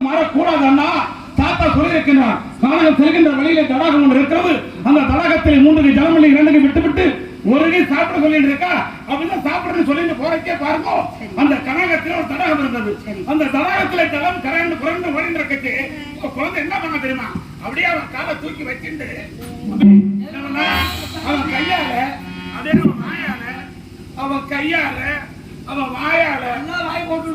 மாறக்கூடாதா தாத்தா சொல்லியிருக்கிறார். காரணம் செல்கின்ற வழியில தடாகம் ஒன்று இருக்கிறது. அந்த தடாகத்தில் 3 ஜலமல்லி 2 விட்டு ஒரு சாப்பிட சொல்லிட்டு இருக்கா. அப்படிதான் சாப்பிடுறது சொல்லிட்டு போறக்கே பாருங்க. அந்த கனகத்தில் ஒரு தடாகம் இருந்தது. அந்த தடாகத்துல ஜலம் கரைந்து குறைந்து ஓடிட்டு இருக்கச்சு குழந்தை என்ன பண்ண தெரியுமா? அப்படியே அவன் காலை தூக்கி வச்சுட்டு அவன் கையால அதே வாயால அவன் கையால அவன் வாயால வாய் போட்டு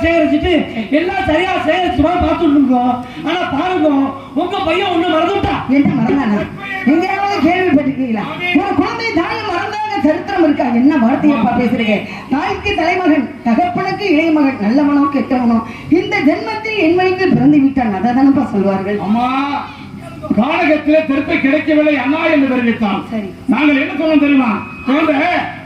செய்த எல்லாம் சரியா சேகரிச்சுமா பார்த்துட்டு இருக்கோம். ஆனா பாருங்க, உங்க பையன் ஒண்ணு மறந்துட்டா. என்ன மறந்தானா? எங்கேயாவது கேள்விப்பட்டிருக்கீங்களா? ஒரு குழந்தை தாயை மறந்தாங்க சரித்திரம் இருக்கா? என்ன வார்த்தையப்பா பேசுறீங்க? தாய்க்கு தலைமகன், தகப்பனுக்கு இளைய மகன், நல்லவனோ கெட்டவனோ இந்த ஜென்மத்தில் என் வழிக்கு பிறந்து விட்டான். அதை தானப்பா சொல்வார்கள். அம்மா, கானகத்திலே திருப்பி கிடைக்கவில்லை அண்ணா என்று தெரிவித்தான். நாங்கள் என்ன சொல்லணும் தெரியுமா?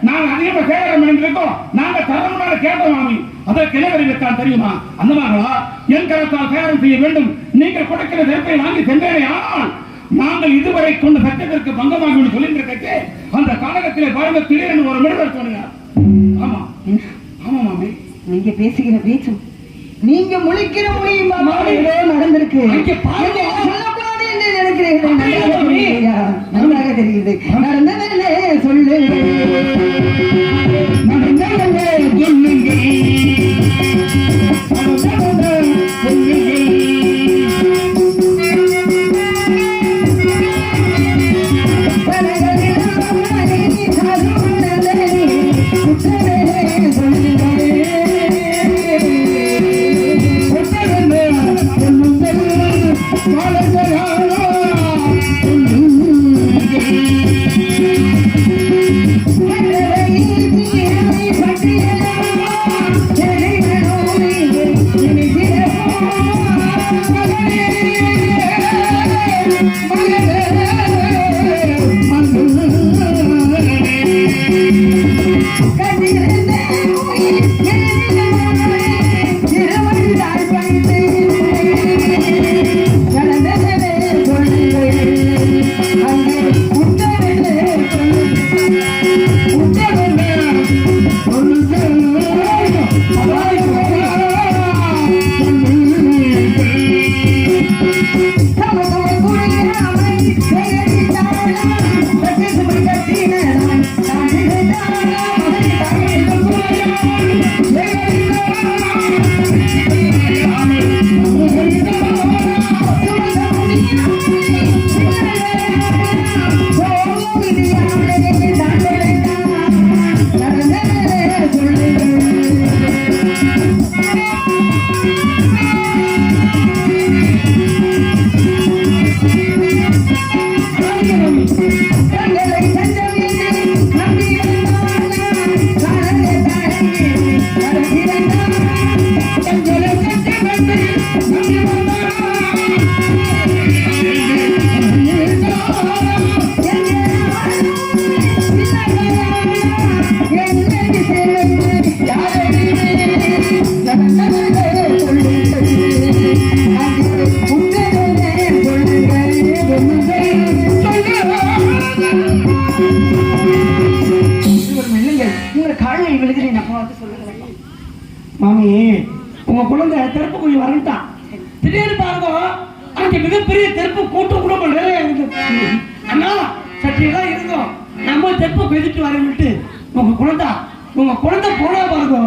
நாங்க அதிகமா சேகரம் இருக்கோம். நாங்க தரமுடாத கேட்டோம் மாமி. அதற்கு என்ன தெரிவித்தான் தெரியுமா? அந்த மகளா என் கரத்தால் சேகரம் செய்ய வேண்டும். நீங்கள் கொடுக்கிற நெருப்பை வாங்கி சென்றேனே. ஆனால் நாங்கள் இதுவரை கொண்ட சட்டத்திற்கு பங்கமாக சொல்லிட்டு அந்த கானகத்திலே பாருங்க திடீரென்று ஒரு மிருகர் சொன்னார். ஆமா ஆமா மாமி, நீங்க பேசுகிற பேச்சும் நீங்க முழிக்கிற மொழியும் நடந்திருக்கு. நன்றாக தெரியுது. நடந்ததில்லை சொல்லு, நடந்ததில்லை சொல்லுங்க. மாமி, உங்க குழந்தை தெருப்பு கொஞ்சம் வரட்டான். திடீர்னு பாருங்க, அங்க மிகப்பெரிய தெருப்பு கூட்டம் கூட நிறைய இருக்கு. அண்ணா சற்றியெல்லாம் இருந்தோம், நம்ம தெருப்பு பெய்துட்டு வரவிட்டு உங்க குழந்தை போனா பாருங்க.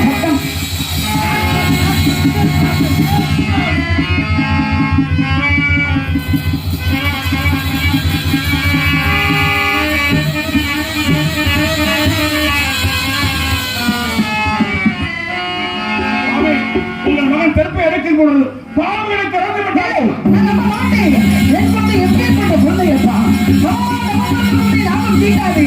சத்தம் காவல்களை திறந்து விட்டால் நான் நம்ப மாட்டேன். என் குழந்தை எப்பேற்பட்ட குழந்தையப்பா. நாமம் தீட்டாது.